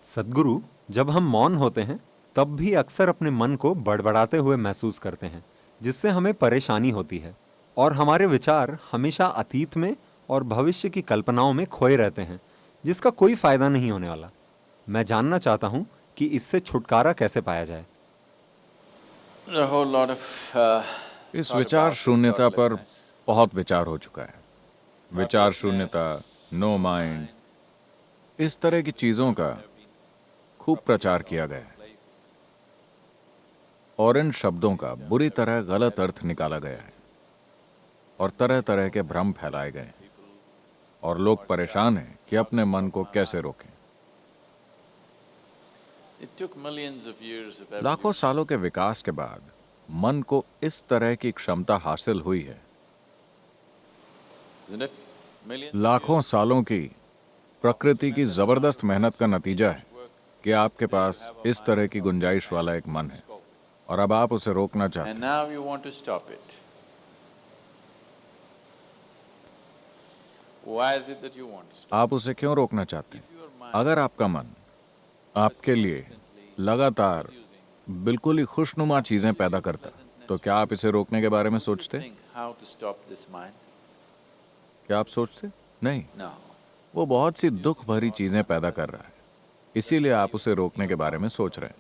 सद्गुरु, जब हम मौन होते हैं तब भी अक्सर अपने मन को बड़बड़ाते हुए महसूस करते हैं, जिससे हमें परेशानी होती है और हमारे विचार हमेशा अतीत में और भविष्य की कल्पनाओं में खोए रहते हैं, जिसका कोई फायदा नहीं होने वाला। मैं जानना चाहता हूँ कि इससे छुटकारा कैसे पाया जाए। A whole lot of इस thought विचार about this शून्यता पर thoughtlessness. बहुत विचार हो चुका है। विचार शून्यता, नो माइंड, इस तरह की चीजों का खूब प्रचार किया गया है और इन शब्दों का बुरी तरह गलत अर्थ निकाला गया है और तरह तरह के भ्रम फैलाए गए हैं और लोग परेशान हैं कि अपने मन को कैसे रोकें। It took millions of years of लाखों evolution. सालों के विकास के बाद मन को इस तरह की क्षमता हासिल हुई है। Isn't it? Millions of लाखों years. सालों की प्रकृति की जबरदस्त मेहनत का नतीजा है कि आपके पास इस तरह की गुंजाइश वाला एक मन है और अब आप उसे रोकना चाहते And हैं। now you want to stop it. Why is it that you want to stop? आप उसे क्यों रोकना चाहते हैं? अगर आपका मन आपके लिए लगातार बिल्कुल ही खुशनुमा चीजें पैदा करता, तो क्या आप इसे रोकने के बारे में सोचते? Think how to stop this mind? क्या आप सोचते? नहीं, No. वो बहुत सी दुख भरी चीजें पैदा कर रहा है, इसीलिए आप उसे रोकने के बारे में सोच रहे हैं।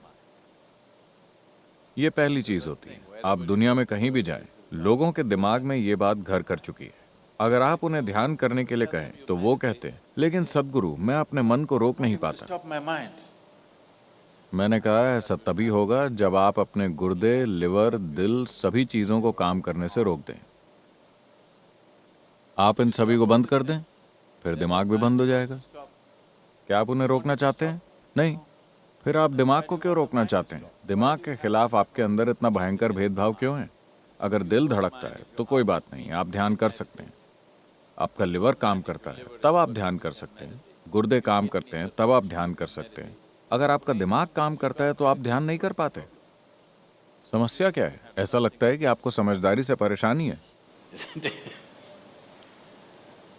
ये पहली चीज होती है। आप दुनिया में कहीं भी जाएं, लोगों के दिमाग में ये बात घर कर चुकी है। अगर आप उन्हें ध्यान करने के लिए कहें तो वो कहते हैं, लेकिन सद्गुरु, मैं अपने मन को रोक नहीं पाता। Stop my mind. मैंने कहा ऐसा तभी होगा जब आप अपने गुर्दे, लिवर, दिल, सभी चीजों को काम करने से रोक दें। आप इन सभी को बंद कर दें, फिर दिमाग भी बंद हो जाएगा। क्या आप उन्हें रोकना चाहते हैं? नहीं। फिर आप दिमाग को क्यों रोकना चाहते हैं? दिमाग के खिलाफ आपके अंदर इतना भयंकर भेदभाव क्यों है? अगर दिल धड़कता है तो कोई बात नहीं, आप ध्यान कर सकते हैं। आपका लिवर काम करता है तब आप ध्यान कर सकते हैं। गुर्दे काम करते हैं तब आप ध्यान कर सकते हैं। अगर आपका दिमाग काम करता है तो आप ध्यान नहीं कर पाते। समस्या क्या है? ऐसा लगता है कि आपको समझदारी से परेशानी है।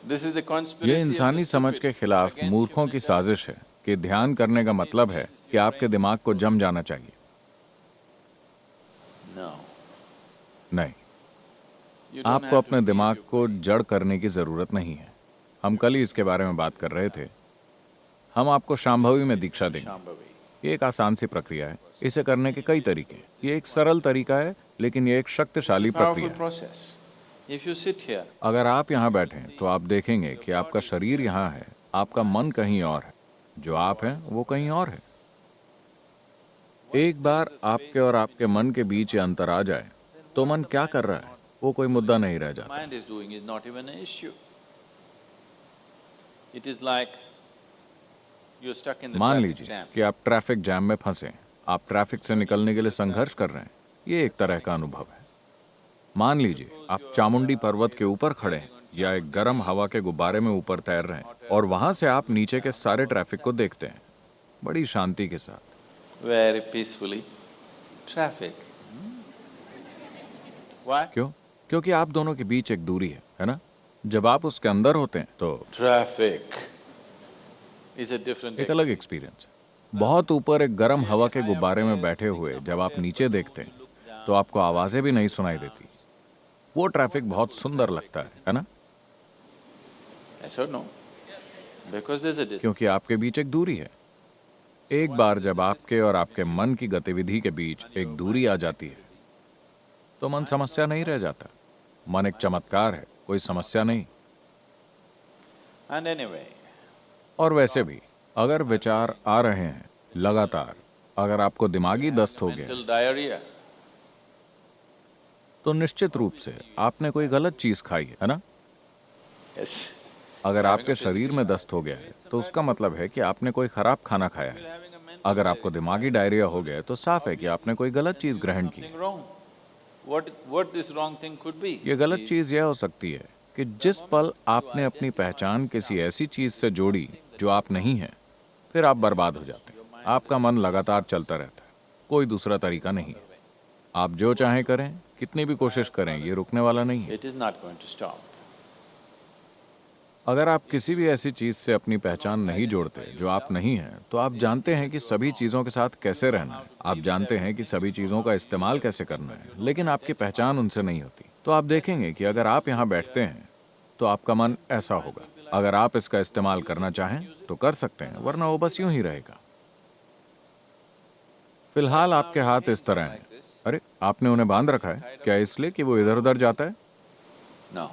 This is the ये conspiracy of इंसानी the समझ stupid के खिलाफ against मूर्खों human की साजिश है कि ध्यान करने का मतलब है कि आपके दिमाग को जम जाना चाहिए। intelligence. No. नहीं, You don't आपको have to अपने feed दिमाग your को brain. जड़ करने की जरूरत नहीं है। हम कल ही इसके बारे में बात कर रहे थे। हम आपको शांभवी में दीक्षा देंगे। Shambhavi. ये एक आसान सी प्रक्रिया है। इसे करने के कई तरीके हैं। ये एक सरल तरीका है, लेकिन ये एक It's शक्तिशाली a powerful प्रक्रिया है। process. If you sit here, अगर आप यहाँ बैठें तो आप देखेंगे कि आपका शरीर यहाँ है, आपका मन कहीं और है, जो आप हैं वो कहीं और है। एक बार आपके और आपके मन के बीच ये अंतर आ जाए तो मन क्या कर रहा है वो कोई मुद्दा नहीं रह जाता। mind is doing is not even an issue. It is like you're stuck in the मान traffic लीजिए jam. कि आप ट्रैफिक जैम में फंसे, आप ट्रैफिक से निकलने के लिए संघर्ष कर रहे हैं। ये एक तरह का अनुभव है। मान लीजिए आप चामुंडी पर्वत के ऊपर खड़े हैं या एक गर्म हवा के गुब्बारे में ऊपर तैर रहे हैं और वहां से आप नीचे के सारे ट्रैफिक को देखते हैं बड़ी शांति के साथ। Very peacefully. Traffic. Why? क्यों? क्योंकि आप दोनों के बीच एक दूरी है ना? जब आप उसके अंदर होते हैं तो Traffic is a different एक अलग एक्सपीरियंस है। बहुत ऊपर एक गर्म हवा के गुब्बारे में बैठे हुए जब आप नीचे देखते हैं तो आपको आवाजें भी नहीं सुनाई देती। वो ट्रैफिक बहुत सुंदर लगता है ना? Yes or no? Because there's a distance. क्योंकि आपके बीच एक दूरी है। एक बार जब आपके और आपके मन की गतिविधि के बीच एक दूरी आ जाती है तो मन समस्या नहीं रह जाता। मन एक चमत्कार है, कोई समस्या नहीं। And anyway, और वैसे भी अगर विचार आ रहे हैं लगातार, अगर आपको दिमागी दस्त हो गया mental diarrhea. तो निश्चित रूप से आपने कोई गलत चीज खाई है ना? Yes. अगर आपके शरीर में दस्त हो गया है तो उसका मतलब है कि आपने कोई खराब खाना खाया है। अगर आपको दिमागी डायरिया हो गया है तो साफ है कि आपने कोई गलत चीज ग्रहण की। Something wrong. What this wrong thing could be? ये गलत चीज यह हो सकती है कि जिस पल आपने अपनी पहचान किसी ऐसी चीज से जोड़ी जो आप नहीं हैं, फिर आप बर्बाद हो जाते हैं। आपका मन लगातार चलता रहता है, कोई दूसरा तरीका नहीं है। आप जो चाहें करें, कितनी भी कोशिश करें, ये रुकने वाला नहीं है। It is not going to stop. अगर आप किसी भी ऐसी चीज से अपनी पहचान नहीं जोड़ते जो आप नहीं हैं, तो आप जानते हैं कि सभी चीजों के साथ कैसे रहना है, आप जानते हैं कि सभी चीजों का इस्तेमाल कैसे करना है, लेकिन आपकी पहचान उनसे नहीं होती। तो आप देखेंगे कि अगर आप यहाँ बैठते हैं तो आपका मन ऐसा होगा। अगर आप इसका इस्तेमाल करना चाहें तो कर सकते हैं, वरना वो बस यूं ही रहेगा। फिलहाल आपके हाथ इस तरह हैं। अरे, आपने उन्हें बांध रखा है क्या, इसलिए कि वो इधर उधर जाता है? No.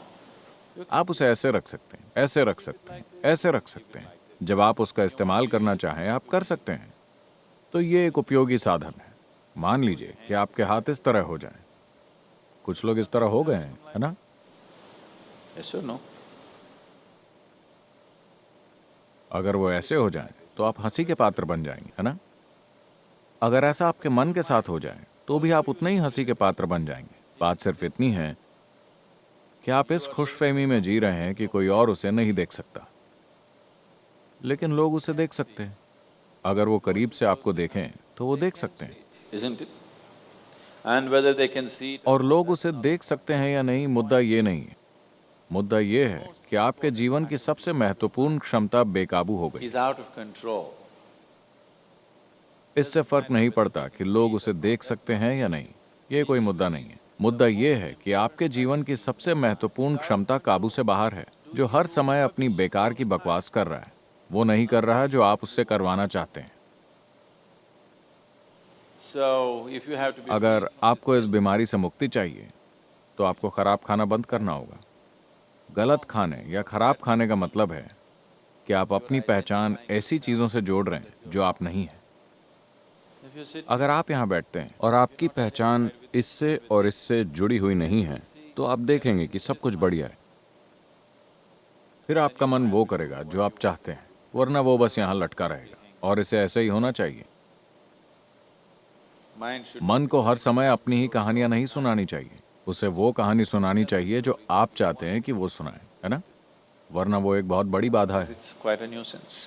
आप उसे ऐसे रख सकते हैं, ऐसे रख सकते हैं, ऐसे रख सकते हैं। जब आप उसका इस्तेमाल करना चाहें आप कर सकते हैं। तो ये एक उपयोगी साधन है। मान लीजिए कि आपके हाथ इस तरह हो जाएं। कुछ लोग इस तरह हो गए हैं, है ना? Yes or no? अगर वो ऐसे हो जाएं तो आप हंसी के पात्र बन जाएंगे, है ना? अगर ऐसा आपके मन के साथ हो जाए तो भी आप उतने ही हंसी के पात्र बन जाएंगे। बात सिर्फ इतनी है कि आप इस खुशफहमी में जी रहे हैं कि कोई और उसे नहीं देख सकता, लेकिन लोग उसे देख सकते हैं। अगर वो करीब से आपको देखें तो वो देख सकते हैं। Isn't it? And whether they can see it, और लोग उसे देख सकते हैं या नहीं, मुद्दा ये नहीं है। मुद्दा ये है कि आपके जीवन की सबसे महत्वपूर्ण क्षमता बेकाबू हो गई। is out of control. इससे फर्क नहीं पड़ता कि लोग उसे देख सकते हैं या नहीं, ये कोई मुद्दा नहीं है। मुद्दा ये है कि आपके जीवन की सबसे महत्वपूर्ण क्षमता काबू से बाहर है। जो हर समय अपनी बेकार की बकवास कर रहा है, वो नहीं कर रहा जो आप उससे करवाना चाहते हैं। So if you have to be अगर आपको इस बीमारी से मुक्ति चाहिए तो आपको खराब खाना बंद करना होगा। गलत खाने या खराब खाने का मतलब है कि आप अपनी पहचान ऐसी चीजों से जोड़ रहे हैं जो आप नहीं हैं। if you sit अगर आप यहाँ बैठते हैं और आपकी पहचान इससे और इससे जुड़ी हुई नहीं है, तो आप देखेंगे कि सब कुछ बढ़िया है। फिर आपका मन वो करेगा जो आप चाहते हैं, वरना वो बस यहाँ लटका रहेगा। और इसे ऐसे ही होना चाहिए। mind should मन को हर समय अपनी ही कहानियां नहीं सुनानी चाहिए। उसे वो कहानी सुनानी चाहिए जो आप चाहते हैं कि वो सुनाए, है ना? वरना वो एक बहुत बड़ी बाधा है। it's quite a nuisance.